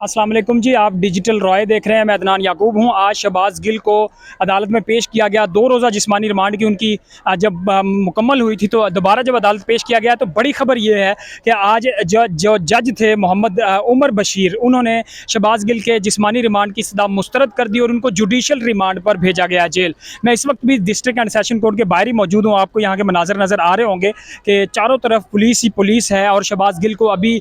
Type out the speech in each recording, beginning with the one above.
अस्सलाम वालेकुम जी, आप डिजिटल रॉय देख रहे हैं। मैं अदनान याकूब हूँ। आज शहबाज गिल को अदालत में पेश किया गया। 2 रोज़ा जिस्मानी रिमांड की उनकी जब मुकम्मल हुई थी तो दोबारा जब अदालत पेश किया गया तो बड़ी खबर ये है कि आज जो जज थे मोहम्मद उमर बशीर, उन्होंने शहबाज गिल के जिस्मानी रिमांड की सदा मुस्तरद कर दी और उनको जुडिशल रिमांड पर भेजा गया जेल। मैं इस वक्त भी डिस्ट्रिक्ट एंड सेशन कोर्ट के बाहर ही मौजूद हूँ। आपको यहाँ के मनाजर नज़र आ रहे होंगे कि चारों तरफ पुलिस ही पुलिस है और शहबाज गिल को अभी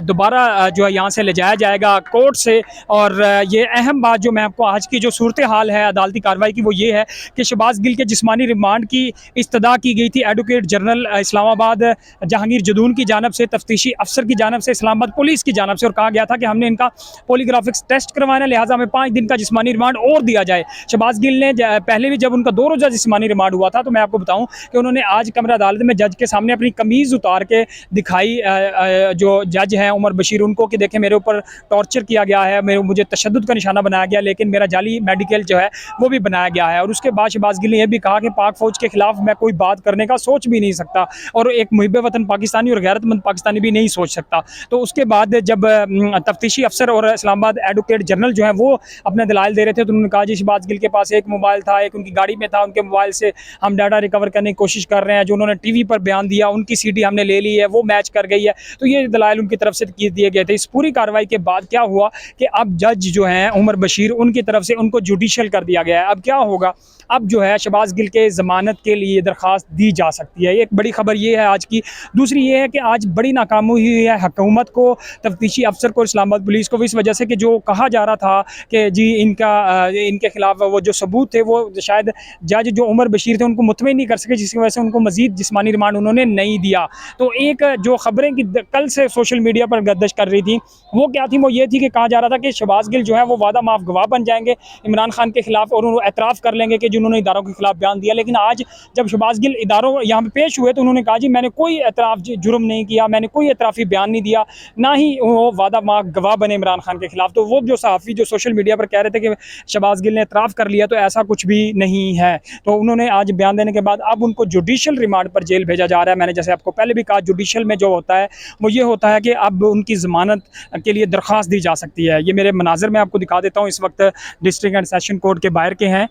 दोबारा जो है यहाँ से ले जाया जाएगा कोर्ट से। और ये अहम बात जो मैं आपको आज की जो सूरत हाल है अदालती कार्रवाई की वो ये है कि शहबाज गिल के जिस्मानी रिमांड की इस्तदा की गई थी एडवोकेट जनरल इस्लामाबाद जहांगीर जदून की जानब से, तफ्तीशी अफसर की जानब से, इस्लामाबाद पुलिस की जानब से, और कहा गया था कि हमने इनका पॉलीग्राफिक्स टेस्ट करवाना, लिहाजा हमें 5 दिन का जिस्मानी रिमांड और दिया जाए। शहबाज गिल ने पहले भी जब उनका 2 रोज़ा जिस्मानी रिमांड हुआ था तो मैं आपको बताऊं कि उन्होंने आज कमरा अदालत में जज के सामने अपनी कमीज़ उतार के दिखाई, जो जज हैं उमर बशीर, उनको कि देखें मेरे ऊपर टॉर्चर किया गया है, मुझे तशद्दुद का निशाना बनाया गया, लेकिन मेरा जाली मेडिकल जो है वो भी बनाया गया है। और उसके बाद शहबाज गिल ने यह भी कहा कि पाक फ़ौज के खिलाफ मैं कोई बात करने का सोच भी नहीं सकता और एक मुहिब वतन पाकिस्तानी और गैरतमंद पाकिस्तानी भी नहीं सोच सकता। तो उसके बाद जब तफ्तीशी अफसर और इस्लामाबाद एडवोकेट जनरल जो है वो अपने दलाइल दे रहे थे तो उन्होंने कहा जी शहबाज गिल के पास एक मोबाइल था, एक उनकी गाड़ी में था, उनके मोबाइल से हम डाटा रिकवर करने की कोशिश कर रहे हैं, जो उन्होंने टीवी पर बयान दिया उनकी सीडी हमने ले ली है, वो मैच कर गई है। तो ये दलाइल उनकी तरफ से दिए गए थे। इस पूरी कार्रवाई के बाद क्या हुआ कि अब जज जो हैं उमर बशीर, उनकी तरफ से उनको जुडिशल कर दिया गया है। अब क्या होगा, अब जो है शहबाज गिल के ज़मानत के लिए दरख्वास्त दी जा सकती है। एक बड़ी खबर ये है आज की। दूसरी ये है कि आज बड़ी नाकामी हुई है हुकूमत को, तफ्तीशी अफसर को, इस्लामाबाद पुलिस को, इस वजह से कि जो कहा जा रहा था कि जी इनके खिलाफ वो जो सबूत थे वो शायद जज जो उमर बशीर थे उनको मुतमईन नहीं कर सके, जिसकी वजह से उनको मज़ीद जिस्मानी रिमांड उन्होंने नहीं दिया। तो एक जो खबरें कि कल से सोशल मीडिया पर गर्दिश कर रही थी वो क्या थी, वो ये थी कि कहा जा रहा था कि शहबाज गिल जो है वो वादा माफ गवाह बन जाएंगे इमरान खान के खिलाफ और उन्होंने एतराफ़ कर लेंगे कि जिन्होंने इदारों के खिलाफ बयान दिया। लेकिन आज जब शहबाज गिल इदारों यहाँ पे पेश हुए तो उन्होंने कहा जी मैंने कोई एतराफ़ जुर्म नहीं किया, मैंने कोई एतराफ़ी बयान नहीं दिया, ना ही वो वादा माफ गवाह बने इमरान खान के खिलाफ। तो वो जो सहाफ़ी जो सोशल मीडिया पर कह रहे थे कि शहबाज गिल ने एतराफ़ कर लिया, तो ऐसा कुछ भी नहीं है। तो उन्होंने आज बयान देने के बाद अब उनको जुडिशल रिमांड पर जेल भेजा जा रहा है। मैंने जैसे आपको पहले भी कहा जुडिशल में जो होता है वो ये होता है कि अब उनकी ज़मानत के लिए दरख्वास्त दी जा सकती है। ये मेरे मनाज़र में आपको दिखा देता हूँ, इस वक्त डिस्ट्रिक्ट एंड सेशन कोर्ट के बाहर के हैं।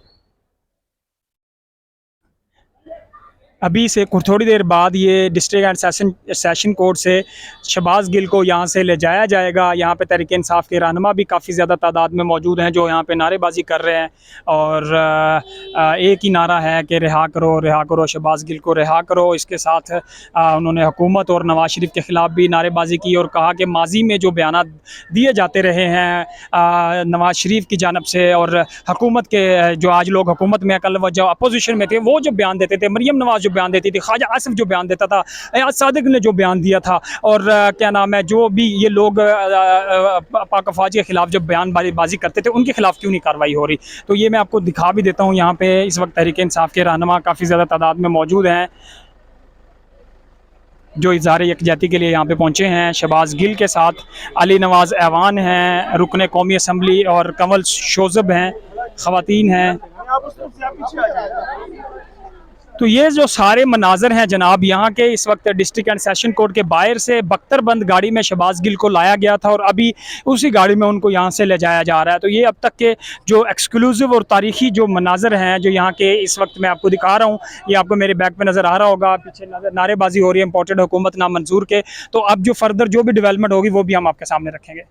अभी से थोड़ी देर बाद ये डिस्ट्रिक्ट एंड सेशन कोर्ट से शहबाज गिल को यहाँ से ले जाया जाएगा। यहाँ पे तहरीक इंसाफ के रहनुमा भी काफ़ी ज़्यादा तादाद में मौजूद हैं जो यहाँ पे नारेबाजी कर रहे हैं और एक ही नारा है कि रिहा करो शहबाज गिल को रिहा करो। इसके साथ उन्होंने हुकूमत और नवाज शरीफ के ख़िलाफ़ भी नारेबाजी की और कहा कि माजी में जो बयान दिए जाते रहे हैं नवाज शरीफ की जानब से और हुकूमत के जो आज लोग हुकूमत में कल जो अपोजिशन में थे वो जो बयान देते थे, मरियम नवाज जो बयान देती थी, ख्वाजा आसिफ जो बयान देता था, अयाज सादिक ने जो बयान दिया था, और क्या नाम है जो भी ये लोग पाक अफवाज के खिलाफ जब बयानबाजी करते थे उनके खिलाफ क्यों नहीं कार्रवाई हो रही। तो ये मैं आपको दिखा भी देता हूँ। यहाँ पे इस वक्त तहरीक इंसाफ के रहनुमा काफ़ी ज़्यादा तादाद में मौजूद हैं जो इज़हार यकजहती के लिए यहाँ पे पहुँचे हैं। शहबाज गिल के साथ अली नवाज ऐवान हैं, रुकन कौमी असम्बली, और कंवल शोज़ब हैं, ख़वातीन हैं। तो ये जो सारे मनाजर हैं जनाब यहाँ के, इस वक्त डिस्ट्रिक्ट एंड सेशन कोर्ट के बाहर से बख्तरबंद गाड़ी में शहबाज गिल को लाया गया था और अभी उसी गाड़ी में उनको यहाँ से ले जाया जा रहा है। तो ये अब तक के जो एक्सक्लूसिव और तारीखी जो मनाजर हैं जो यहाँ के इस वक्त मैं आपको दिखा रहा हूँ, ये आपको मेरे बैक पे नज़र आ रहा होगा। पीछे नारेबाजी हो रही है इम्पोर्टेड हुकूमत नामंजूर के। तो अब जो फर्दर जो भी डेवलपमेंट होगी वो भी हम आपके सामने रखेंगे।